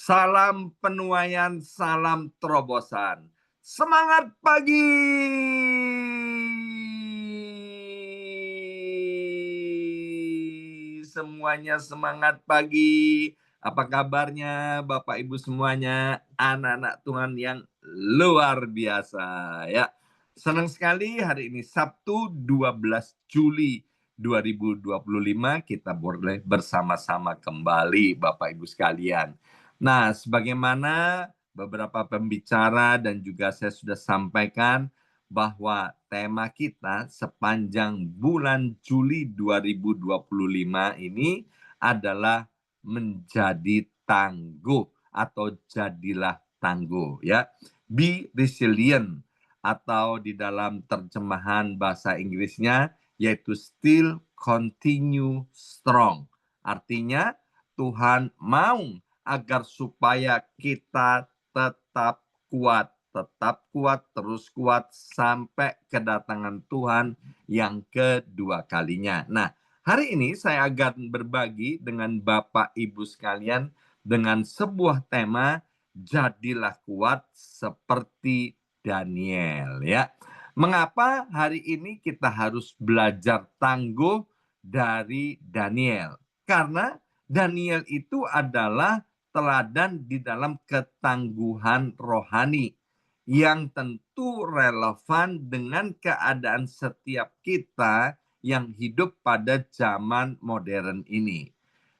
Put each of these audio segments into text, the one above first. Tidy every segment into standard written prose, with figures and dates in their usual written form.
Salam penuaian, salam terobosan. Semangat pagi! Semuanya semangat pagi. Apa kabarnya Bapak Ibu semuanya, anak-anak Tuhan yang luar biasa ya. Senang sekali hari ini Sabtu 12 Juli 2025 kita boleh bersama-sama kembali Bapak Ibu sekalian. Nah, sebagaimana beberapa pembicara dan juga saya sudah sampaikan bahwa tema kita sepanjang bulan Juli 2025 ini adalah menjadi tangguh atau jadilah tangguh ya. Be resilient atau di dalam terjemahan bahasa Inggrisnya yaitu still continue strong. Artinya Tuhan mau agar supaya kita tetap kuat, terus kuat sampai kedatangan Tuhan yang kedua kalinya. Nah, hari ini saya akan berbagi dengan Bapak Ibu sekalian dengan sebuah tema, jadilah kuat seperti Daniel ya. Mengapa hari ini kita harus belajar tangguh dari Daniel? Karena Daniel itu adalah teladan di dalam ketangguhan rohani yang tentu relevan dengan keadaan setiap kita yang hidup pada zaman modern ini.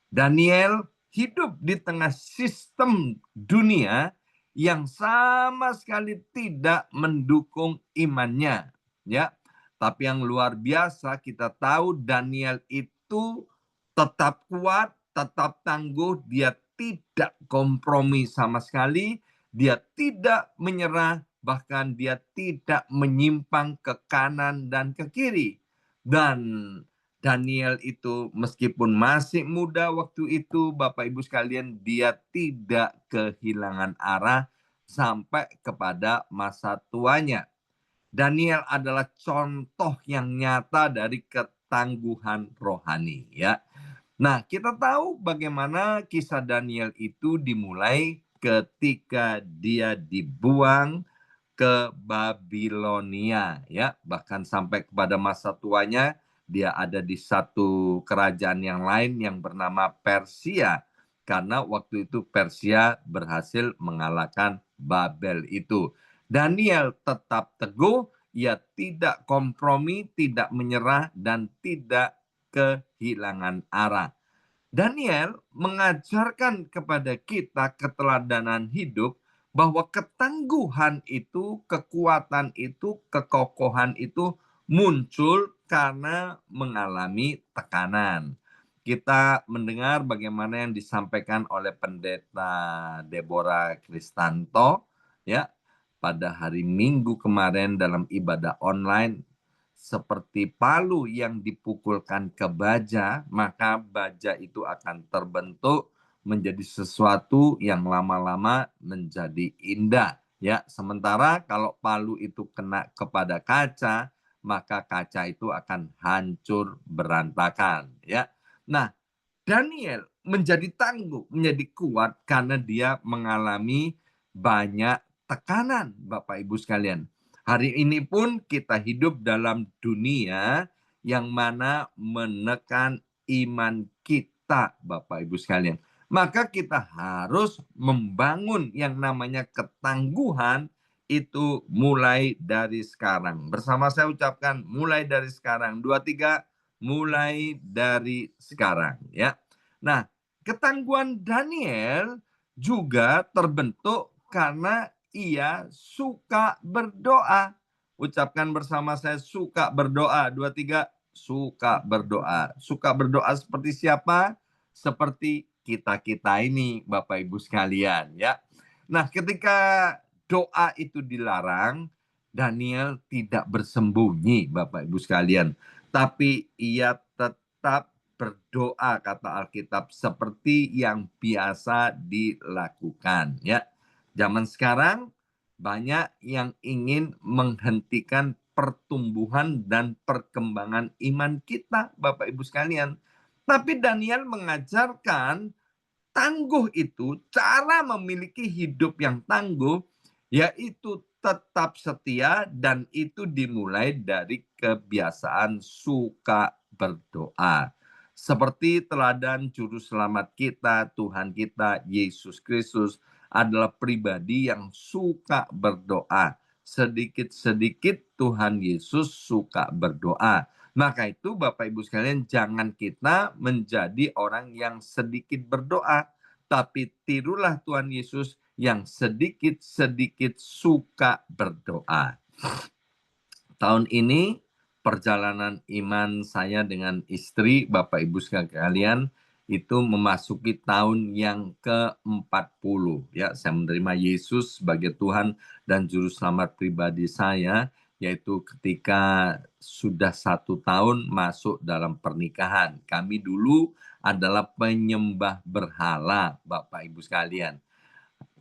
Daniel hidup di tengah sistem dunia yang sama sekali tidak mendukung imannya, ya. Tapi yang luar biasa kita tahu Daniel itu tetap kuat, tetap tangguh, dia tidak kompromi sama sekali, dia tidak menyerah, bahkan dia tidak menyimpang ke kanan dan ke kiri. Dan Daniel itu meskipun masih muda waktu itu, Bapak Ibu sekalian, dia tidak kehilangan arah sampai kepada masa tuanya. Daniel adalah contoh yang nyata dari ketangguhan rohani ya. Nah, kita tahu bagaimana kisah Daniel itu dimulai ketika dia dibuang ke Babilonia ya, bahkan sampai kepada masa tuanya dia ada di satu kerajaan yang lain yang bernama Persia, karena waktu itu Persia berhasil mengalahkan Babel itu. Daniel tetap teguh, ia tidak kompromi, tidak menyerah dan tidak kehilangan arah. Daniel mengajarkan kepada kita keteladanan hidup bahwa ketangguhan itu, kekuatan itu, kekokohan itu muncul karena mengalami tekanan. Kita mendengar bagaimana yang disampaikan oleh pendeta Deborah Kristanto ya pada hari Minggu kemarin dalam ibadah online. Seperti palu yang dipukulkan ke baja, maka baja itu akan terbentuk menjadi sesuatu yang lama-lama menjadi indah. Ya, sementara kalau palu itu kena kepada kaca, maka kaca itu akan hancur berantakan. Ya, nah Daniel menjadi tangguh, menjadi kuat karena dia mengalami banyak tekanan, Bapak Ibu sekalian. Hari ini pun kita hidup dalam dunia yang mana menekan iman kita, Bapak Ibu sekalian. Maka kita harus membangun yang namanya ketangguhan itu mulai dari sekarang. Bersama saya ucapkan mulai dari sekarang. 2, 3, mulai dari sekarang ya. Nah, ketangguhan Daniel juga terbentuk karena ia suka berdoa. Ucapkan bersama saya, suka berdoa. 2, 3, suka berdoa. Suka berdoa seperti siapa? Seperti kita-kita ini, Bapak Ibu sekalian ya. Nah, ketika doa itu dilarang, Daniel tidak bersembunyi, Bapak Ibu sekalian, tapi ia tetap berdoa, kata Alkitab, seperti yang biasa dilakukan ya. Zaman sekarang banyak yang ingin menghentikan pertumbuhan dan perkembangan iman kita, Bapak Ibu sekalian. Tapi Daniel mengajarkan tangguh itu, cara memiliki hidup yang tangguh, yaitu tetap setia dan itu dimulai dari kebiasaan suka berdoa. Seperti teladan juru selamat kita, Tuhan kita, Yesus Kristus adalah pribadi yang suka berdoa. Sedikit-sedikit Tuhan Yesus suka berdoa. Maka itu Bapak Ibu sekalian, jangan kita menjadi orang yang sedikit berdoa, tapi tirulah Tuhan Yesus yang sedikit-sedikit suka berdoa. Tahun ini perjalanan iman saya dengan istri, Bapak Ibu sekalian, itu memasuki tahun yang ke-40. Ya, saya menerima Yesus sebagai Tuhan dan Juru Selamat pribadi saya, yaitu ketika sudah 1 tahun masuk dalam pernikahan. Kami dulu adalah penyembah berhala, Bapak Ibu sekalian.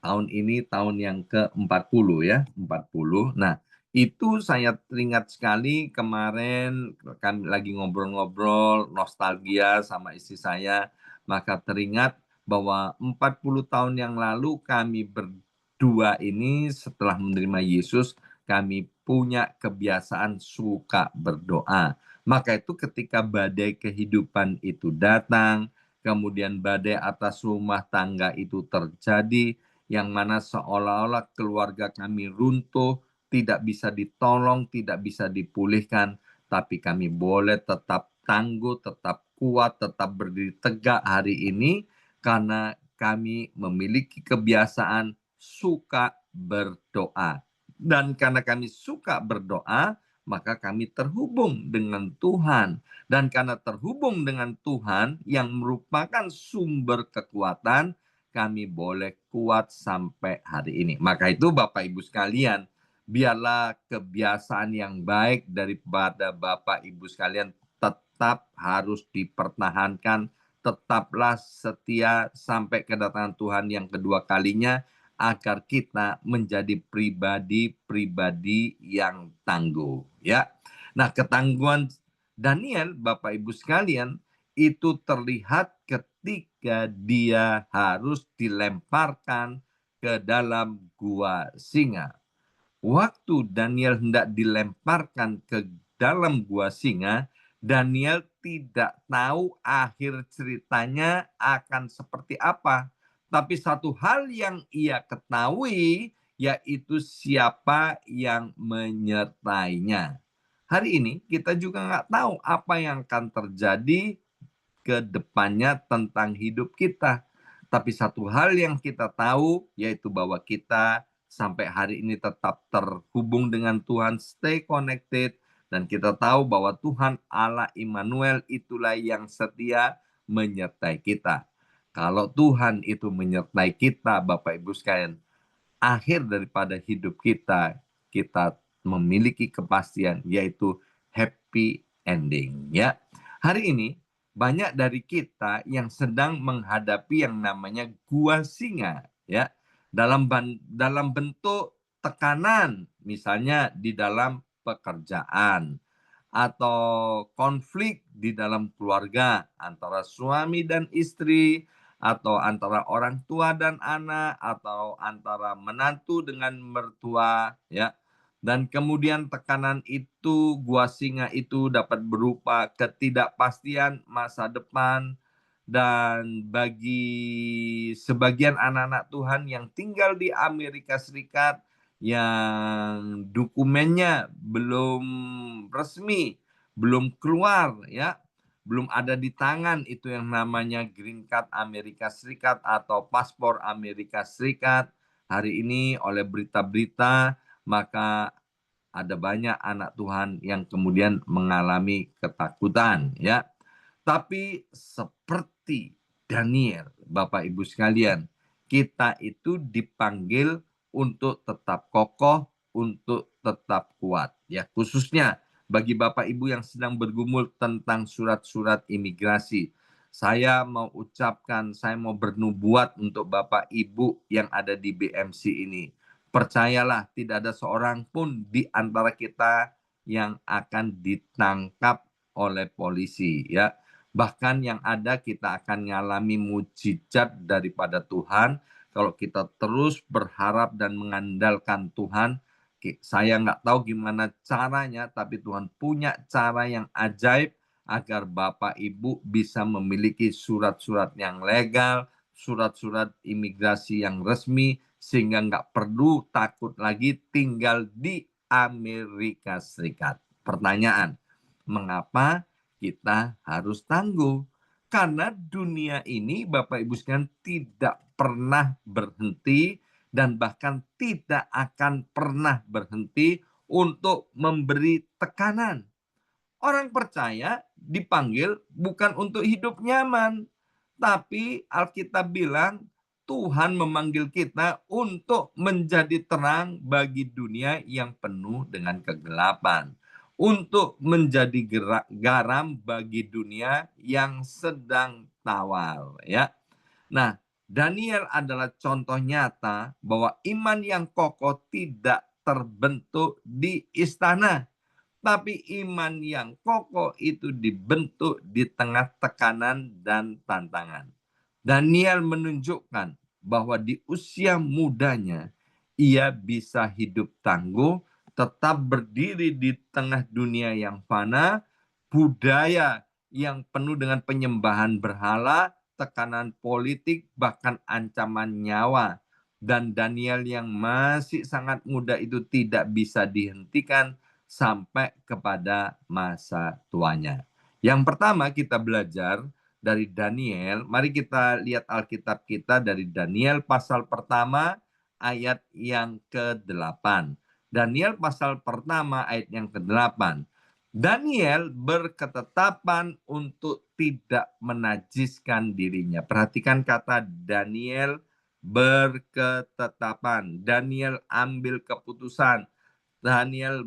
Tahun ini tahun yang ke-40 ya, 40. Nah, itu saya teringat sekali kemarin kan lagi ngobrol-ngobrol nostalgia sama istri saya, maka teringat bahwa 40 tahun yang lalu kami berdua ini setelah menerima Yesus, kami punya kebiasaan suka berdoa. Maka itu ketika badai kehidupan itu datang, kemudian badai atas rumah tangga itu terjadi, yang mana seolah-olah keluarga kami runtuh, tidak bisa ditolong, tidak bisa dipulihkan, tapi kami boleh tetap tangguh, tetap kuat, tetap berdiri tegak hari ini karena kami memiliki kebiasaan suka berdoa. Dan karena kami suka berdoa, maka kami terhubung dengan Tuhan. Dan karena terhubung dengan Tuhan yang merupakan sumber kekuatan, kami boleh kuat sampai hari ini. Maka itu Bapak Ibu sekalian, biarlah kebiasaan yang baik daripada Bapak Ibu sekalian tetap harus dipertahankan, tetaplah setia sampai kedatangan Tuhan yang kedua kalinya, agar kita menjadi pribadi-pribadi yang tangguh. Ya, nah ketangguhan Daniel, Bapak Ibu sekalian, itu terlihat ketika dia harus dilemparkan ke dalam gua singa. Waktu Daniel hendak dilemparkan ke dalam gua singa, Daniel tidak tahu akhir ceritanya akan seperti apa. Tapi satu hal yang ia ketahui, yaitu siapa yang menyertainya. Hari ini kita juga nggak tahu apa yang akan terjadi ke depannya tentang hidup kita. Tapi satu hal yang kita tahu, yaitu bahwa kita sampai hari ini tetap terhubung dengan Tuhan, stay connected, dan kita tahu bahwa Tuhan Allah Immanuel itulah yang setia menyertai kita. Kalau Tuhan itu menyertai kita, Bapak Ibu sekalian, akhir daripada hidup kita, kita memiliki kepastian, yaitu happy ending. Ya, hari ini banyak dari kita yang sedang menghadapi yang namanya gua singa, ya, dalam bentuk tekanan, misalnya di dalam pekerjaan atau konflik di dalam keluarga antara suami dan istri, atau antara orang tua dan anak, atau antara menantu dengan mertua, ya. Dan kemudian tekanan itu, gua singa itu dapat berupa ketidakpastian masa depan, dan bagi sebagian anak-anak Tuhan yang tinggal di Amerika Serikat, yang dokumennya belum resmi, belum keluar, ya, belum ada di tangan itu yang namanya green card Amerika Serikat atau paspor Amerika Serikat. Hari ini oleh berita-berita, maka ada banyak anak Tuhan yang kemudian mengalami ketakutan, ya. Tapi seperti Daniel, Bapak Ibu sekalian, kita itu dipanggil untuk tetap kokoh, untuk tetap kuat, ya. Khususnya bagi Bapak Ibu yang sedang bergumul tentang surat-surat imigrasi. Saya mau ucapkan, saya mau bernubuat untuk Bapak Ibu yang ada di BMC ini. Percayalah, tidak ada seorang pun di antara kita yang akan ditangkap oleh polisi, ya. Bahkan yang ada kita akan mengalami mujizat daripada Tuhan kalau kita terus berharap dan mengandalkan Tuhan. Saya nggak tahu gimana caranya, tapi Tuhan punya cara yang ajaib agar Bapak Ibu bisa memiliki surat-surat yang legal, surat-surat imigrasi yang resmi, sehingga nggak perlu takut lagi tinggal di Amerika Serikat. Pertanyaan, mengapa kita harus tangguh? Karena dunia ini Bapak Ibu sekalian tidak pernah berhenti dan bahkan tidak akan pernah berhenti untuk memberi tekanan. Orang percaya dipanggil bukan untuk hidup nyaman, tapi Alkitab bilang Tuhan memanggil kita untuk menjadi terang bagi dunia yang penuh dengan kegelapan, untuk menjadi garam bagi dunia yang sedang tawar, ya. Nah, Daniel adalah contoh nyata bahwa iman yang kokoh tidak terbentuk di istana, tapi iman yang kokoh itu dibentuk di tengah tekanan dan tantangan. Daniel menunjukkan bahwa di usia mudanya ia bisa hidup tangguh, tetap berdiri di tengah dunia yang fana, budaya yang penuh dengan penyembahan berhala, tekanan politik, bahkan ancaman nyawa. Dan Daniel yang masih sangat muda itu tidak bisa dihentikan sampai kepada masa tuanya. Yang pertama kita belajar dari Daniel, mari kita lihat Alkitab kita dari Daniel pasal pertama ayat yang ke-8. Daniel pasal pertama ayat yang ke-8. Daniel berketetapan untuk tidak menajiskan dirinya. Perhatikan kata Daniel berketetapan. Daniel ambil keputusan. Daniel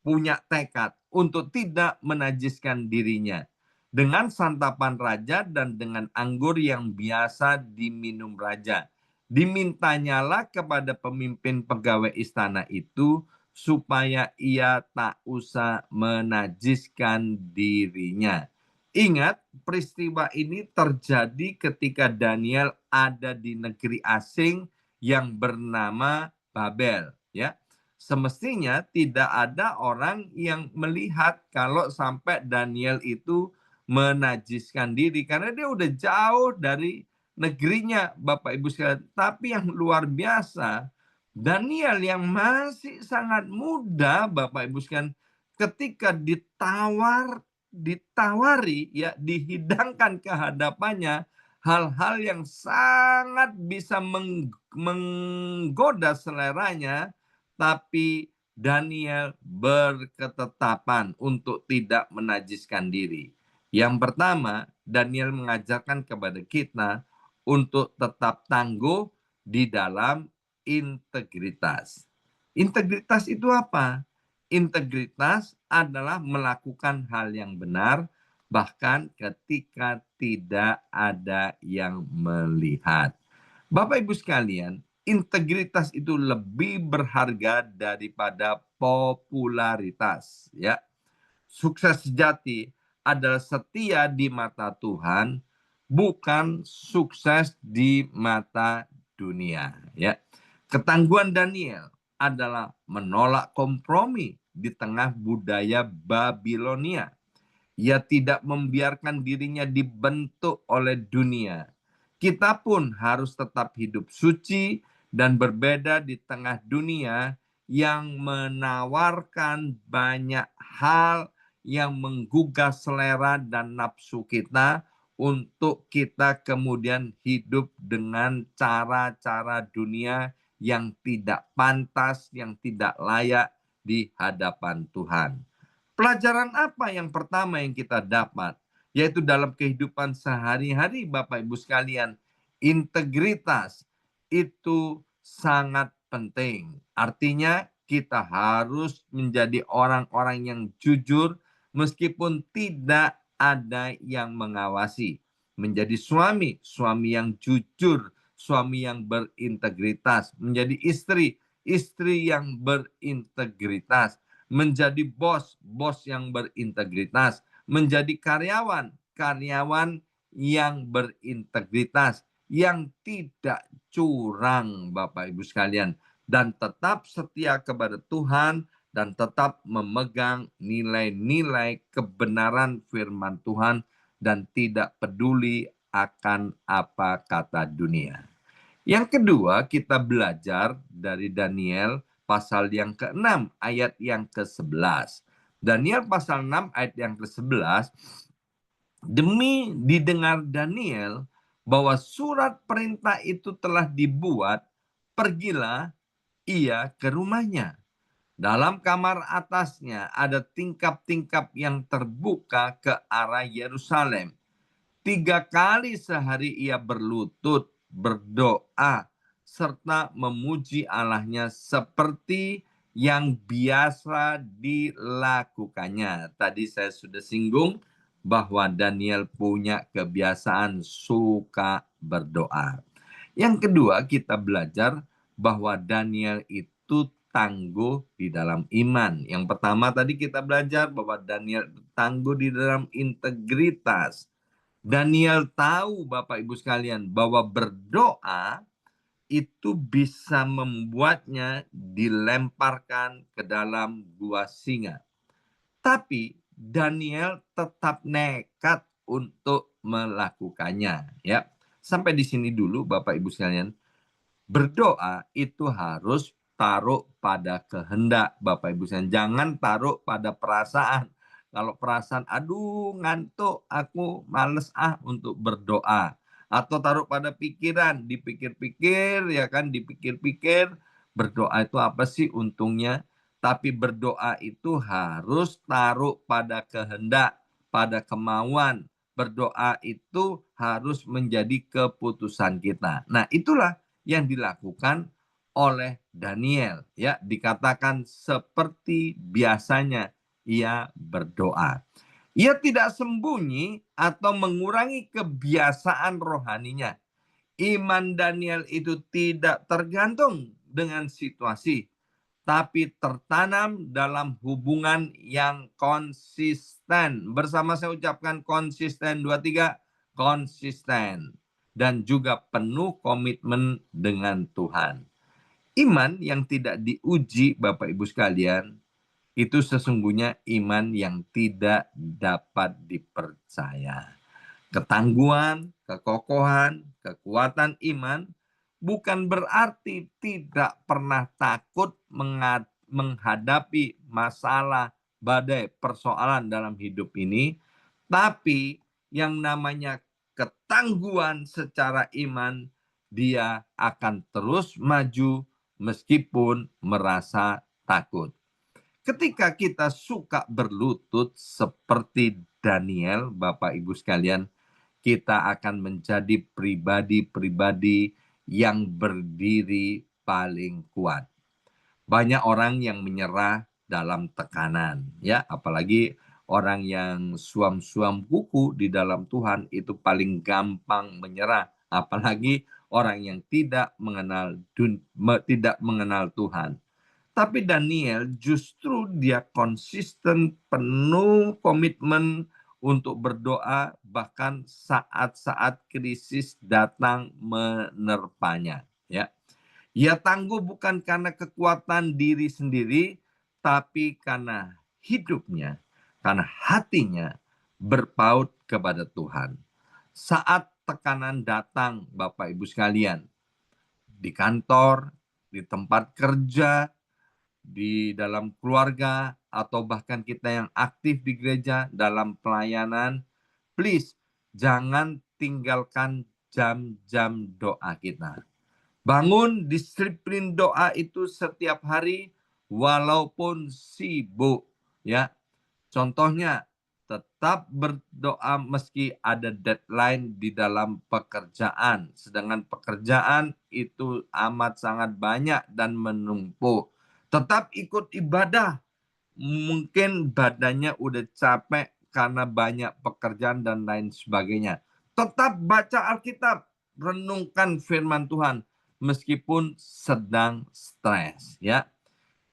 punya tekad untuk tidak menajiskan dirinya dengan santapan raja dan dengan anggur yang biasa diminum raja. Dimintanyalah kepada pemimpin pegawai istana itu supaya ia tak usah menajiskan dirinya. Ingat, peristiwa ini terjadi ketika Daniel ada di negeri asing yang bernama Babel, ya. Semestinya tidak ada orang yang melihat kalau sampai Daniel itu menajiskan diri karena dia udah jauh dari negerinya, Bapak Ibu sekalian. Tapi yang luar biasa, Daniel yang masih sangat muda, Bapak Ibu sekalian, ketika ditawari, ya, dihidangkan ke hadapannya hal-hal yang sangat bisa menggoda seleranya, tapi Daniel berketetapan untuk tidak menajiskan diri. Yang pertama, Daniel mengajarkan kepada kita untuk tetap tangguh di dalam integritas. Integritas itu apa? Integritas adalah melakukan hal yang benar, bahkan ketika tidak ada yang melihat. Bapak Ibu sekalian, integritas itu lebih berharga daripada popularitas, ya. Sukses sejati adalah setia di mata Tuhan, bukan sukses di mata dunia, ya. Ketangguhan Daniel adalah menolak kompromi di tengah budaya Babilonia. Ia tidak membiarkan dirinya dibentuk oleh dunia. Kita pun harus tetap hidup suci dan berbeda di tengah dunia yang menawarkan banyak hal yang menggugah selera dan nafsu kita untuk kita kemudian hidup dengan cara-cara dunia yang tidak pantas, yang tidak layak di hadapan Tuhan. Pelajaran apa yang pertama yang kita dapat? Yaitu dalam kehidupan sehari-hari Bapak Ibu sekalian, integritas itu sangat penting. Artinya kita harus menjadi orang-orang yang jujur meskipun tidak ada yang mengawasi. Menjadi suami, suami yang jujur, suami yang berintegritas. Menjadi istri, istri yang berintegritas. Menjadi bos, bos yang berintegritas. Menjadi karyawan, karyawan yang berintegritas, yang tidak curang, Bapak Ibu sekalian, dan tetap setia kepada Tuhan dan tetap memegang nilai-nilai kebenaran firman Tuhan dan tidak peduli akan apa kata dunia. Yang kedua, kita belajar dari Daniel pasal yang ke-6 ayat yang ke-11. Daniel pasal 6 ayat yang ke-11, demi didengar Daniel bahwa surat perintah itu telah dibuat, pergilah ia ke rumahnya. Dalam kamar atasnya ada tingkap-tingkap yang terbuka ke arah Yerusalem. 3 kali sehari ia berlutut, berdoa, serta memuji Allahnya seperti yang biasa dilakukannya. Tadi saya sudah singgung bahwa Daniel punya kebiasaan suka berdoa. Yang kedua, kita belajar bahwa Daniel itu tangguh di dalam iman. Yang pertama tadi kita belajar bahwa Daniel tangguh di dalam integritas. Daniel tahu, Bapak Ibu sekalian, bahwa berdoa itu bisa membuatnya dilemparkan ke dalam gua singa. Tapi Daniel tetap nekat untuk melakukannya, ya. Sampai di sini dulu Bapak Ibu sekalian. Berdoa itu harus taruh pada kehendak, Bapak Ibu sekalian. Jangan taruh pada perasaan. Kalau perasaan, aduh ngantuk, aku males untuk berdoa. Atau taruh pada pikiran, dipikir-pikir, ya kan, dipikir-pikir, berdoa itu apa sih untungnya? Tapi berdoa itu harus taruh pada kehendak, pada kemauan. Berdoa itu harus menjadi keputusan kita. Nah, itulah yang dilakukan oleh Daniel, ya, dikatakan seperti biasanya ia berdoa. Ia tidak sembunyi atau mengurangi kebiasaan rohaninya. Iman Daniel itu tidak tergantung dengan situasi, tapi tertanam dalam hubungan yang konsisten. Bersama saya ucapkan konsisten, 2, 3, konsisten. Dan juga penuh komitmen dengan Tuhan. Iman yang tidak diuji, Bapak Ibu sekalian, itu sesungguhnya iman yang tidak dapat dipercaya. Ketangguhan, kekokohan, kekuatan iman bukan berarti tidak pernah takut menghadapi masalah, badai, persoalan dalam hidup ini. Tapi yang namanya ketangguhan secara iman, dia akan terus maju meskipun merasa takut. Ketika kita suka berlutut seperti Daniel, Bapak Ibu sekalian, kita akan menjadi pribadi-pribadi yang berdiri paling kuat. Banyak orang yang menyerah dalam tekanan, ya, apalagi orang yang suam-suam kuku di dalam Tuhan itu paling gampang menyerah, apalagi orang yang tidak mengenal Tuhan. Tapi Daniel justru dia konsisten, penuh komitmen untuk berdoa, bahkan saat-saat krisis datang menerpanya, ya. Ia tangguh bukan karena kekuatan diri sendiri, tapi karena hidupnya, karena hatinya berpaut kepada Tuhan. Saat tekanan datang, Bapak Ibu sekalian, di kantor, di tempat kerja, di dalam keluarga, atau bahkan kita yang aktif di gereja dalam pelayanan, please jangan tinggalkan jam-jam doa kita. Bangun disiplin doa itu setiap hari walaupun sibuk, ya. Contohnya tetap berdoa meski ada deadline di dalam pekerjaan. Sedangkan pekerjaan itu amat sangat banyak dan menumpuk. Tetap ikut ibadah. Mungkin badannya udah capek karena banyak pekerjaan dan lain sebagainya. Tetap baca Alkitab, renungkan firman Tuhan meskipun sedang stres, ya.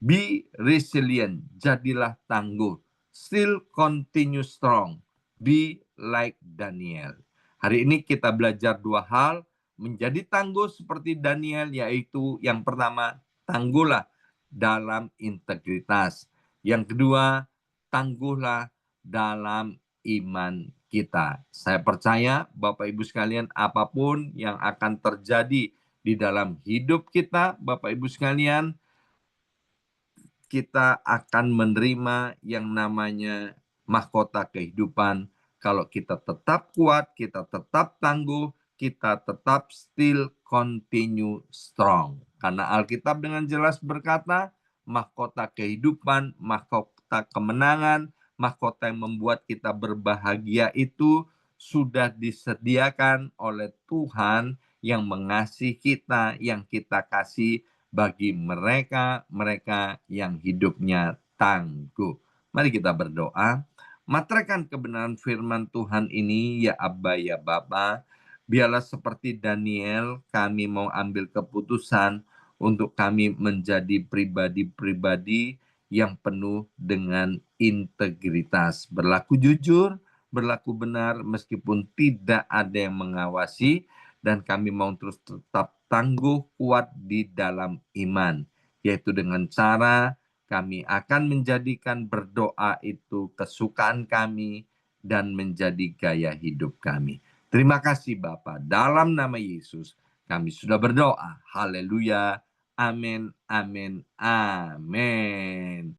Be resilient, jadilah tangguh. Still continue strong. Be like Daniel. Hari ini kita belajar dua hal, menjadi tangguh seperti Daniel, yaitu yang pertama, tangguhlah dalam integritas. Yang kedua, tangguhlah dalam iman kita. Saya percaya Bapak Ibu sekalian, apapun yang akan terjadi di dalam hidup kita, Bapak Ibu sekalian, kita akan menerima yang namanya mahkota kehidupan. Kalau kita tetap kuat, kita tetap tangguh, kita tetap still continue strong. Karena Alkitab dengan jelas berkata, mahkota kehidupan, mahkota kemenangan, mahkota yang membuat kita berbahagia itu sudah disediakan oleh Tuhan yang mengasihi kita, yang kita kasih bagi mereka yang hidupnya tangguh. Mari kita berdoa. Materaikan kebenaran firman Tuhan ini, ya Abba, ya Bapa. Biarlah seperti Daniel, kami mau ambil keputusan untuk kami menjadi pribadi-pribadi yang penuh dengan integritas. Berlaku jujur, berlaku benar, meskipun tidak ada yang mengawasi, dan kami mau terus tetap tangguh, kuat di dalam iman, yaitu dengan cara kami akan menjadikan berdoa itu kesukaan kami dan menjadi gaya hidup kami. Terima kasih Bapa, dalam nama Yesus kami sudah berdoa. Haleluya. Amin, amin, amin.